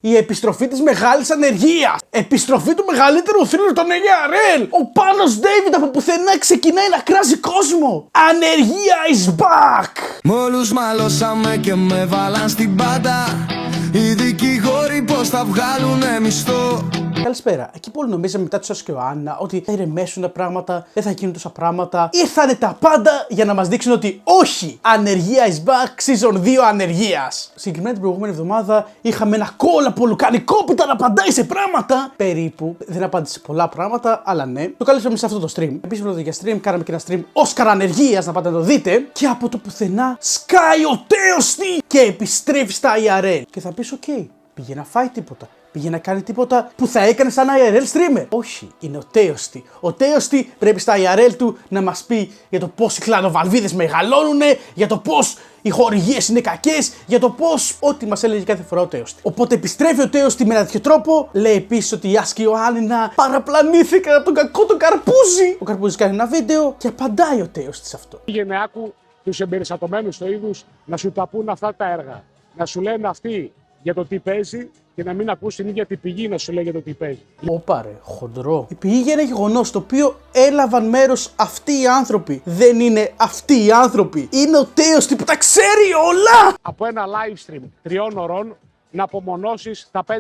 Η επιστροφή της μεγάλης ανεργίας. Επιστροφή του μεγαλύτερου θρύλου των ARL. Ο Πάνος Ντέιβιντ από πουθενά ξεκινάει να κράζει κόσμο. Ανεργία is back. Μ' όλους μαλώσαμε και με βάλαν στην πάντα. Οι δικηγόροι πως θα βγάλουνε μισθό. Καλησπέρα. Εκεί που όλοι νομίζαμε μετά του Σάσο και ο Άννα ότι θα ηρεμήσουν τα πράγματα, δεν θα γίνουν τόσα πράγματα, ήρθανε τα πάντα για να μας δείξουν ότι όχι! Ανεργία is back, season 2 ανεργίας. Συγκεκριμένα την προηγούμενη εβδομάδα είχαμε ένα call από λουκανικό που ήταν απαντάει σε πράγματα. Περίπου. Δεν απάντησε πολλά πράγματα, αλλά ναι. Το καλέσαμε σε αυτό το stream. Επίσης μιλώντας για stream, κάναμε και ένα stream Όσκαρ ανεργίας, να πάτε να το δείτε. Και από το πουθενά σκάει ο Τέοστη και επιστρέφει στα IRL. Και θα πεις, OK, πήγε να φάει τίποτα. Πήγε να κάνει τίποτα που θα έκανε σαν IRL streamer. Όχι, είναι ο Τέοστη. Ο Τέοστη πρέπει στα IRL του να μας πει για το πώς οι κλανοβαλβίδες μεγαλώνουνε, για το πώς οι χορηγίες είναι κακές, για το πώς ό,τι μας έλεγε κάθε φορά ο Τέοστη. Οπότε επιστρέφει ο Τέοστη με ένα τέτοιο τρόπο. Λέει επίσης ότι η Άσκη Ιωάννινα παραπλανήθηκαν από τον κακό τον Καρπούζη. Ο Καρπούζης κάνει ένα βίντεο και απαντάει ο Τέοστη σε αυτό. Πήγαινε άκου τους εμπεριστατωμένους στο είδους να σου τα πούν αυτά τα έργα. Να σου λένε αυτοί για το τι παίζει και να μην ακούσει την ίδια την πηγή να σου λέει για το τι παίζει. Όπα ρε, χοντρό. Η πηγή για ένα γεγονός το οποίο έλαβαν μέρος αυτοί οι άνθρωποι. Δεν είναι αυτοί οι άνθρωποι. Είναι ο Τέοστη που τα ξέρει όλα! Από ένα live stream 3 ώρων να απομονώσεις τα 5-10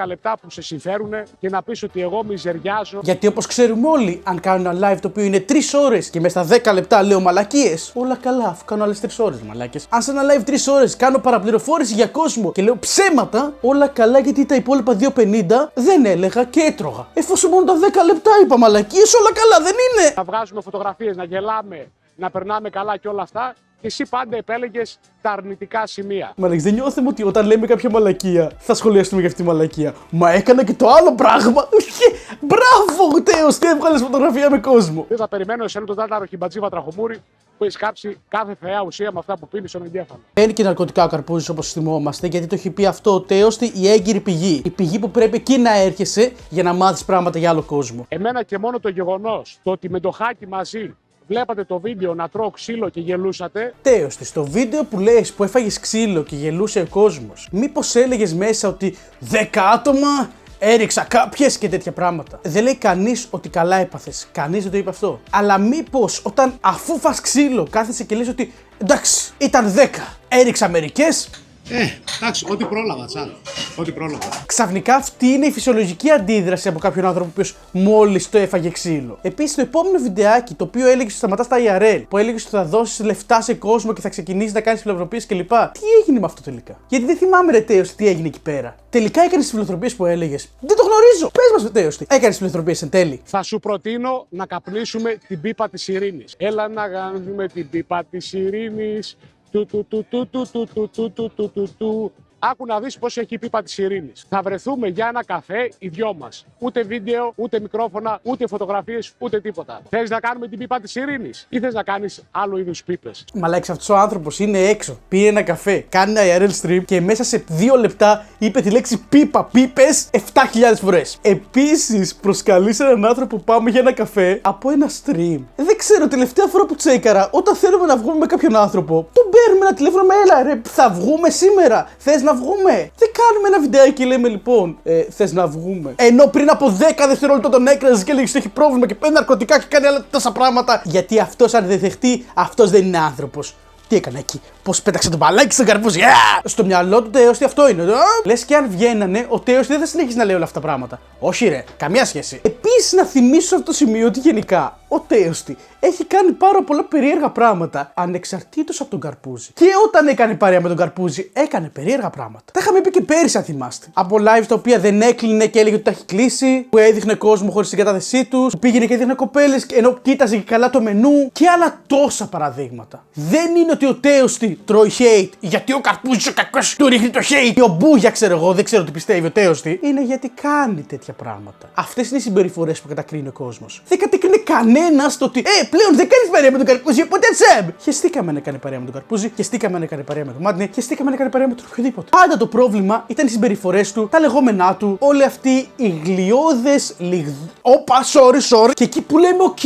λεπτά που σε συμφέρουν και να πεις ότι εγώ μιζεριάζω. Γιατί όπως ξέρουμε όλοι, αν κάνω ένα live το οποίο είναι 3 ώρες και μέσα στα 10 λεπτά λέω μαλακίες, όλα καλά, αφού κάνω άλλες 3 ώρες μαλάκες. Αν σε ένα live 3 ώρες κάνω παραπληροφόρηση για κόσμο και λέω ψέματα, όλα καλά, γιατί τα υπόλοιπα 2.50 δεν έλεγα και έτρωγα. Εφόσον μόνο τα 10 λεπτά είπα μαλακίες, όλα καλά, δεν είναι! Να βγάζουμε φωτογραφίες, να γελάμε, να περνάμε καλά και όλα αυτά. Και εσύ πάντα επέλεγες τα αρνητικά σημεία. Μαλακίες, δεν νιώθουμε ότι όταν λέμε κάποια μαλακία θα σχολιαστούμε για αυτή τη μαλακία. Μα έκανα και το άλλο πράγμα. Μπράβο, Τέοστη, έβγαλες φωτογραφία με κόσμο. Δεν θα περιμένω εσένα τον τάταρο χιμπατζίβα τραχομούρη που έχει κάψει κάθε θεά ουσία με αυτά που πίνει στον εγκέφαλο. Παίρνει και ναρκωτικά ο Καρπούζης όπως θυμόμαστε, γιατί το έχει πει αυτό ο Τέοστη, η έγκυρη πηγή. Η πηγή που πρέπει εκεί να έρχεσαι για να μάθεις πράγματα για άλλο κόσμο. Εμένα και μόνο το γεγονός το ότι με το Χάκη μαζί βλέπατε το βίντεο να τρώω ξύλο και γελούσατε. Τέοστη, στο βίντεο που λες που έφαγες ξύλο και γελούσε ο κόσμος, μήπως έλεγες μέσα ότι 10 άτομα έριξα κάποιες και τέτοια πράγματα? Δεν λέει κανείς ότι καλά έπαθες. Κανείς δεν το είπε αυτό. Αλλά μήπως όταν αφού φας ξύλο κάθεσαι και λες ότι εντάξει, ήταν 10, έριξα μερικές. Εντάξει, ό,τι πρόλαβα, τσάλ. Ό,τι πρόλαβα. Ξαφνικά αυτή είναι η φυσιολογική αντίδραση από κάποιον άνθρωπο που μόλις το έφαγε ξύλο. Επίσης, το επόμενο βιντεάκι το οποίο έλεγε ότι σταματάς τα IRL, που έλεγε ότι θα δώσεις λεφτά σε κόσμο και θα ξεκινήσεις να κάνεις φιλανθρωπίες κλπ. Τι έγινε με αυτό τελικά? Γιατί δεν θυμάμαι, ρε Τέοστη, τι έγινε εκεί πέρα. Τελικά έκανες τις φιλανθρωπίες που έλεγες? Δεν το γνωρίζω. Πες μας, Τέοστη, έκανες φιλανθρωπίες εν τέλει? Θα σου προτείνω να καπνίσουμε την πίπα της ειρήνης. Έλα να κάνουμε την πίπα της ειρήνης. Άκου να δεις πώς έχει η πίπα της ειρήνης. Θα βρεθούμε για ένα καφέ οι δυο μας. Ούτε βίντεο, ούτε μικρόφωνα, ούτε φωτογραφίες, ούτε τίποτα. Θες να κάνουμε την πίπα της ειρήνης ή θες να κάνεις άλλο είδους πίπες? Μαλάκης, αυτός ο άνθρωπος είναι έξω. Πήρε ένα καφέ, κάνει ένα IRL stream και μέσα σε 2 λεπτά είπε τη λέξη πίπα, πίπες 7.000 φορές. Επίσης, προσκαλεί έναν άνθρωπο που πάμε για ένα καφέ από ένα stream. Δεν ξέρω, τελευταία φορά που τσέκαρα, όταν θέλουμε να βγούμε με κάποιον άνθρωπο, τον παίρνουμε ένα τηλέφωνο με έλα ρε, θα βγούμε σήμερα. Θες να βγούμε? Δεν κάνουμε ένα βιντεάκι και λέμε λοιπόν, θες να βγούμε? Ενώ πριν από 10 δευτερόλεπτα τον έκραζε και έλεγε ότι έχει πρόβλημα και παίρνει ναρκωτικά και κάνει άλλα τόσα πράγματα. Γιατί αυτός, αν δεν δεχτεί, αυτός δεν είναι άνθρωπος. Τι έκανε εκεί? Πώς πέταξε το μπαλάκι στον Καρπούζη? Στο μυαλό του Τέοστη αυτό είναι. Λες και αν βγαίνανε, ο Τέοστη δεν θα συνεχίσει να λέει όλα αυτά τα πράγματα. Όχι ρε, καμία σχέση. Επίσης, να θυμίσω σε αυτό το σημείο ότι γενικά ο Τέοστη έχει κάνει πάρα πολλά περίεργα πράγματα ανεξαρτήτως από τον Καρπούζη. Και όταν έκανε παρέα με τον Καρπούζη, έκανε περίεργα πράγματα. Τα είχαμε πει και πέρυσι, αν θυμάστε. Από live τα οποία δεν έκλεινε και έλεγε ότι τα έχει κλείσει, που έδειχνε κόσμο χωρίς την κατάθεσή του, που πήγαινε και έδειχνε κοπέλες ενώ κοίταζε και καλά το μενού και άλλα τόσα παραδείγματα. Δεν είναι ότι ο Τέοστη τρώει hate γιατί ο Καρπούζης ο κακός του ρίχνει το hate. Και ο Μπούγια, ξέρω εγώ, δεν ξέρω τι πιστεύει ο Τέοστη. Είναι γιατί κάνει τέτοια πράγματα. Αυτές είναι οι συμπεριφορές που κατακρίνει ο κόσμος. Δεν κατακρίνει περίμενε κανένα το ότι πλέον δεν κάνει παρέα με τον Καρπούζη, ποτέ τσέμπ. Χεστήκαμε να κάνει παρέα με τον Καρπούζη, χεστήκαμε να κάνει παρέα με τον Μάτνη, χεστήκαμε να κάνει παρέα με τον οποιοδήποτε. Πάντα το πρόβλημα ήταν οι συμπεριφορές του, τα λεγόμενά του, όλοι αυτοί οι γλιώδες Όπα, sorry. Και εκεί που λέμε, οκ,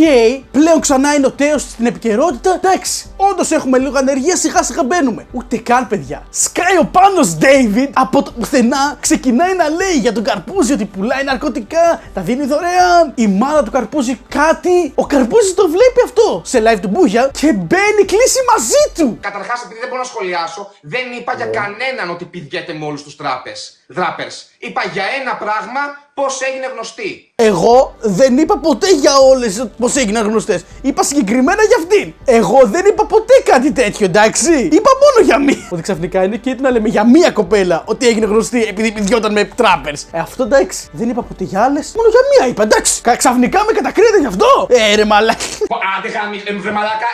πλέον ξανά είναι ο τέος στην επικαιρότητα. Εντάξει, όντως έχουμε λίγο ανεργία, σιγά σιγά μπαίνουμε. Ούτε καν, παιδιά. Σκάει ο Πάνος David από το πουθενά, ξεκινάει να λέει για τον Καρπούζη ότι πουλάει ναρκωτικά, τα δίνει δωρεάν. Η μάνα του Καρπούζη κάτι. Ο Καρπούζης το βλέπει αυτό σε live του Μπούγια και μπαίνει κλείσει μαζί του. Καταρχάς, επειδή δεν μπορώ να σχολιάσω, δεν είπα για κανέναν ότι πηδιέται με όλους τους δράπερς. Είπα για ένα πράγμα, πώς έγινε γνωστή. Εγώ δεν είπα ποτέ για όλες πώς έγιναν γνωστές. Είπα συγκεκριμένα για αυτήν. Εγώ δεν είπα ποτέ κάτι τέτοιο, εντάξει. Είπα μόνο για μία. Ότι ξαφνικά είναι και να λέμε για μία κοπέλα ότι έγινε γνωστή επειδή πηδιόταν με τράπερς. Αυτό εντάξει. Δεν είπα ποτέ για άλλες. Μόνο για μία είπα, εντάξει. Ξαφνικά με κατακρίνετε γι' αυτό. Ρε μαλάκα. Άντε γάμι, βρε μαλάκα.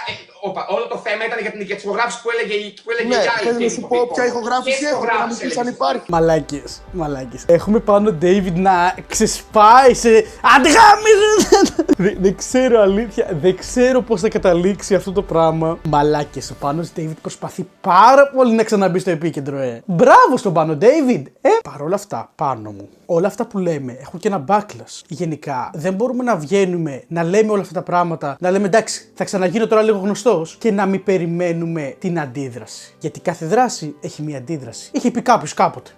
Όλο το θέμα ήταν για τις ηχογράφησεις που έλεγε ναι, θέλω να σου πω ποια ηχογράφηση έχω και να μου πεις αν υπάρχει. Μαλάκες. Έχουμε πάνω David να ξεσπάει σε... Άντε γάμι! Δεν ξέρω αλήθεια, δεν ξέρω πώς θα καταλήξει αυτό το πράγμα. Μαλάκες, ο Πάνος David προσπαθεί πάρα πολύ να ξαναμπεί στο επίκεντρο, Μπράβο στον Πάνο David, Παρ' όλα αυτά, πάνω μου, όλα αυτά που λέμε έχουν και ένα backlash. Γενικά, δεν μπορούμε να βγαίνουμε, να λέμε όλα αυτά τα πράγματα, να λέμε εντάξει, θα ξαναγίνω τώρα λίγο γνωστός και να μην περιμένουμε την αντίδραση. Γιατί κάθε δράση έχει μια αντίδραση. Είχε πει κάποιος κάποτε.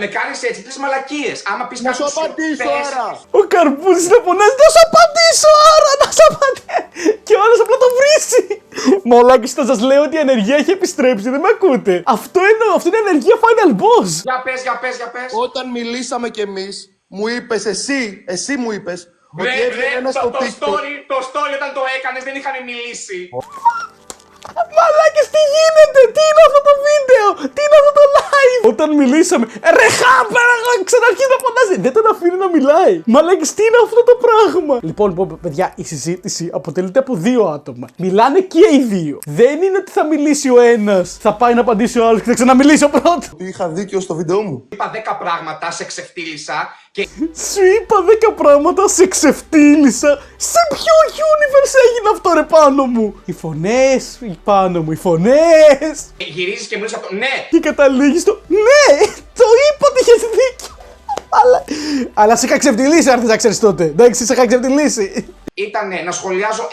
Με κάνεις έτσι, τις μαλακίες. Άμα πεις να σου απαντήσω άρα. Ο Καρπούζης να πονάζει, να σου απαντήσω άρα, να σου απαντήσω. Και ο άλλος απλά το βρίσει. Μαλάκες, θα σας λέω ότι η ανεργία έχει επιστρέψει, δεν με ακούτε. Αυτό είναι ανεργία final boss. Για πες. Όταν μιλήσαμε κι εμείς, μου είπες εσύ μου είπες ότι έβγαινε ένας στο TikTok. Το story όταν το έκανες δεν είχαμε μιλήσει. Μαλάκες, τι γίνεται, τι είναι αυτό το βίντεο, τι είναι αυτό το live. Όταν μιλήσαμε, ρε χάπερα, ξαναρχίζει να φωνάζει. Δεν τον αφήνει να μιλάει. Μαλάκες, τι είναι αυτό το πράγμα. Λοιπόν, παιδιά, η συζήτηση αποτελείται από δύο άτομα. Μιλάνε και οι δύο. Δεν είναι ότι θα μιλήσει ο ένας, θα πάει να απαντήσει ο άλλος και θα ξαναμιλήσει ο πρώτος. Είχα δίκιο στο βίντεο μου. Είπα 10 πράγματα, σε ξεφτύλισα και... Σου είπα 10 πράγματα, σε ξεφτύλισα. Σε ποιο universe έγινε αυτό, ρε πάνω μου? Οι φωνές, πάνω μου, οι φωνές. Γυρίζεις και μιλήσεις από το ναι. Και καταλήγεις στο ναι, το είπα ότι είχες δίκιο. Αλλά σε είχα ξεφτυλίσει, αν θες να ξέρεις τότε. Εντάξει, σε είχα ξεφτυλίσει. Ήτανε να σχολιάζω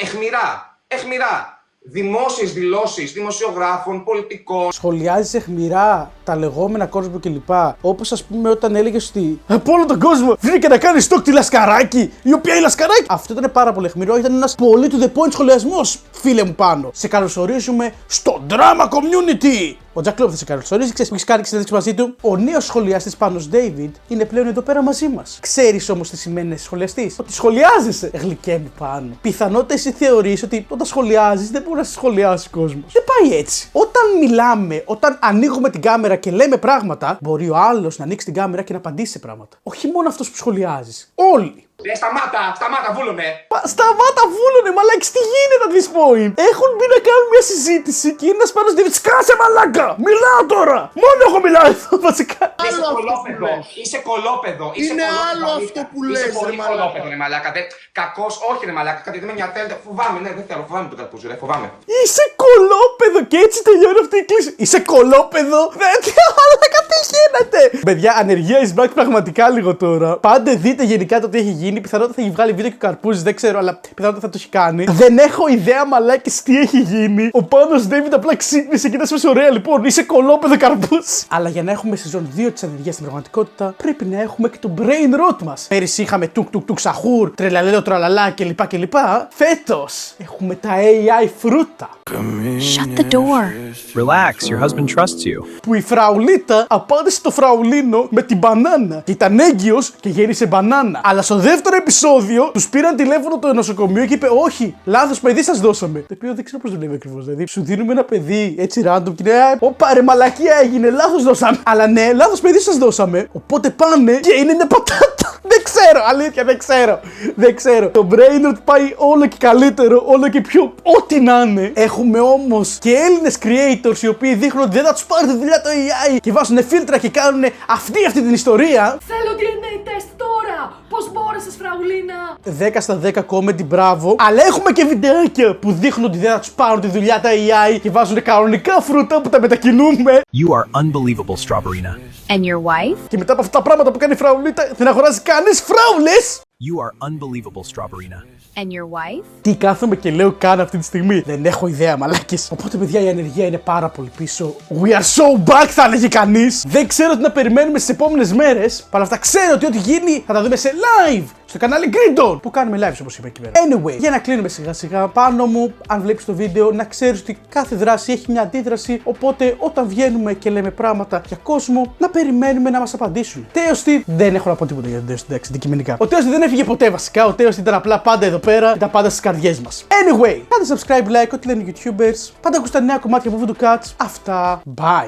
αιχμηρά. Δημόσιες δηλώσεις δημοσιογράφων, πολιτικών. Σχολιάζεις αιχμηρά τα λεγόμενα κόσμο κλπ. Όπως ας πούμε όταν έλεγες ότι από όλο τον κόσμο βρήκε να κάνει στόκ τη Λασκαράκη, η οποία η Λασκαράκη. Αυτό ήταν πάρα πολύ αιχμηρό, ήταν ένας πολύ to the point σχολιασμός, φίλε μου πάνω. Σε καλωσορίζουμε στο Drama Community. Ο Jack Love θα σε καλωσορίζει, ξέρεις που έχεις κάνει συνέντευξη μαζί του. Ο νέος σχολιαστής Πάνος David είναι πλέον εδώ πέρα μαζί μας. Ξέρεις όμως τι σημαίνει σχολιαστής? Ότι σχολιάζεσαι. Γλυκέ μου πάνω. Πιθανότητα εσύ θεωρείς ότι όταν σχολιάζεις δεν μπορεί να σε σχολιάσει ο κόσμος. Δεν πάει έτσι. Όταν μιλάμε, όταν ανοίγουμε την κάμερα και λέμε πράγματα, μπορεί ο άλλος να ανοίξει την κάμερα και να απαντήσει σε πράγματα. Όχι μόνο αυτός που σχολιάζεις. Όλοι. Σταμάτα, βούλωνε. Σταμάτα, βούλωνε, μαλάκες, τι γίνεται at this point? Έχουν μπει να κάνουν μια συζήτηση και είναι ένας Πάνος David. Σκάσε, μαλάκα! Μιλάω τώρα! Μόνο εγώ μιλάω εδώ, βασικά. Είσαι κολόπεδο. Είναι άλλο αυτό που λες, Είσαι πολύ κολόπεδο, ρε μαλάκα. Κακός, όχι ρε μαλάκα, κάτι δεν με νοιάζει. Φοβάμαι, ναι, δεν θέλω, φοβάμαι τον Καρπούζη, ρε, φοβάμαι. Είσαι κολόπεδο και έτσι τελειώνει αυτή η κλίση. Είσαι κολόπεδο. Τι μαλάκα, τι γίνεται? Παιδιά, ανεργία is back πραγματικά λίγο τώρα. Πάντε δείτε γενικά το τι έχει γίνει. Πιθανότητα θα έχει βγάλει βίντεο και ο Καρπούζης, δεν ξέρω, αλλά πιθανότητα θα το έχει κάνει. Δεν έχω ιδέα, μαλάκες, τι έχει γίνει. Ο Πάνος David απλά ξύπνησε και ήταν σε ωραία, λοιπόν. Είσαι κολόπεδο, Καρπούζη. Αλλά για να έχουμε σεζόν 2 της ανεργίας στην πραγματικότητα, πρέπει να έχουμε και το brain rot μας. Πέρυσι είχαμε τουκ σαχούρ, τρελαλέλο τραλαλά κλπ. Φέτος έχουμε τα AI φρούτα. Shut the door. Relax, your husband trusts you. Που η φραουλίτα απάντησε το φραουλίνο με την μπανάνα. Και ήταν έγκυος και γέννησε μπανάνα. Αλλά στο δεύτερο επεισόδιο τους πήραν τηλέφωνο το νοσοκομείο και είπε: όχι, λάθος παιδί σας δώσαμε. Το οποίο δεν ξέρω πώς δουλεύει ακριβώς. Δηλαδή, σου δίνουμε ένα παιδί έτσι random και λέει: όπα ρε μαλακία έγινε, λάθος δώσαμε. Αλλά ναι, λάθος παιδί σας δώσαμε. Οπότε πάνε και είναι μια πατάτα. Δεν ξέρω, αλήθεια, δεν ξέρω. Το brain rot πάει όλο και καλύτερο, όλο και πιο ό,τι να είναι. Έχουμε όμως και Έλληνες creators οι οποίοι δείχνουν ότι δεν θα τους πάρει τη δουλειά το AI και βάζουν φίλτρα και κάνουν αυτή την ιστορία. Θέλω DNA test τώρα! Πώς μπόρεσες, Φραουλίνα? 10 στα 10 comedy, μπράβο. Αλλά έχουμε και βιντεάκια που δείχνουν ότι δεν θα τους πάρουν τη δουλειά τα AI και βάζουν κανονικά φρούτα που τα μετακινούμε. You are unbelievable, Strawberryna. And your wife? Και μετά από αυτά τα πράγματα που κάνει η Φραουλίτα, δεν αγοράζει κανείς φράουλες. You are unbelievable, Strawberryna. And your wife? Τι κάθομαι και λέω καν αυτή τη στιγμή. Δεν έχω ιδέα, μαλάκες. Οπότε, παιδιά, η ανεργία είναι πάρα πολύ πίσω. We are so back, θα έλεγε κανείς. Δεν ξέρω τι να περιμένουμε στις επόμενες μέρες. Παρ' αυτά, ξέρω ότι ό,τι γίνει θα τα δούμε σε live στο κανάλι Grindon που κάνουμε live, όπως είπα εκεί πέρα. Anyway, για να κλείνουμε σιγά σιγά, πάνω μου, αν βλέπεις το βίντεο, να ξέρεις ότι κάθε δράση έχει μια αντίδραση. Οπότε, όταν βγαίνουμε και λέμε πράγματα για κόσμο, να περιμένουμε να μας απαντήσουν. Τέωστη, δεν έχω να πω τίποτα για τον Τέωστη, εντάξει, αντικειμενικά. Ο Τέωστη δεν έφυγε ποτέ βασικά. Ο Τέωστη ήταν απλά πάντα εδώ πέρα, ήταν πάντα στις καρδιές μας. Anyway, κάντε subscribe, like, ό,τι λένε οι YouTubers. Πάντα ακούς τα νέα κομμάτια από Voodoo Cats. Αυτά. Bye.